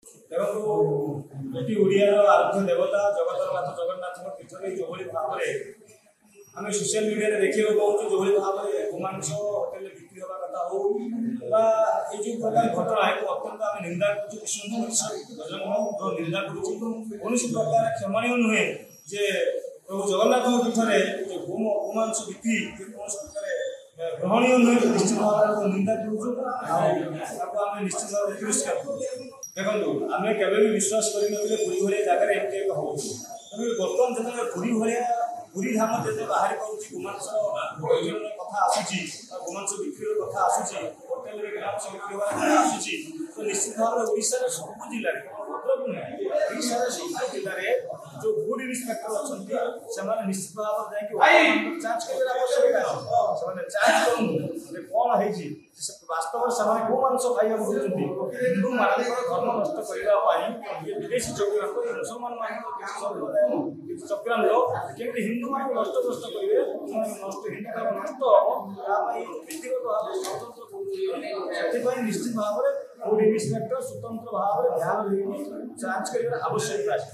देखो ये ओडियार आराध्य देवता जगतर नाथ जगन्नाथ पीठरे जो भाव में आम सोशल मीडिया देखा पाऊँ जो भाव में गोमांस होटेल बिक्री हवा कथा हो ये प्रकार घटना है अत्यंत आम निंदा कर निंदा कौन प्रकार क्षमणीय नुहे जे प्रभु जगन्नाथ पीठरे गोमांस बिक्री ग्रहणीय नुहे निश्चित भाव निंदा करें निश्चित भाव तिरस्कार देखो आम के विश्वास कर पुरी भाई जगह एमती एक हो बर्तमान जो पुरी भाया पुरी धाम जो बाहर पाँच गोमांस कथा आसूची गोमांस बिक्री कथा आसूची होटेल गोमांस बिक्री कथा आसूची तो निश्चित भाव में ओडिशा सब जिले भद्रक नुहे ओडिशा सब जिले जो फूड इन्स्पेक्टर अच्छा निश्चित भाव में जांच कर आवश्यकता जांच करूँ कौन है वास्तव में गोमांस खाइबा हिंदू मान धर्म नष्ट करने विदेशी चक्रांत मुसलमान चक्रांत केमती हिंदू मान नष्ट नष्ट करेंगे नष्ट हिंदू धर्म नष्ट हम व्यक्तिगत भाव से निश्चित भाव में फूड इन्स्पेक्टर स्वतंत्र भाव में ध्यान जांच कर आवश्यकता है।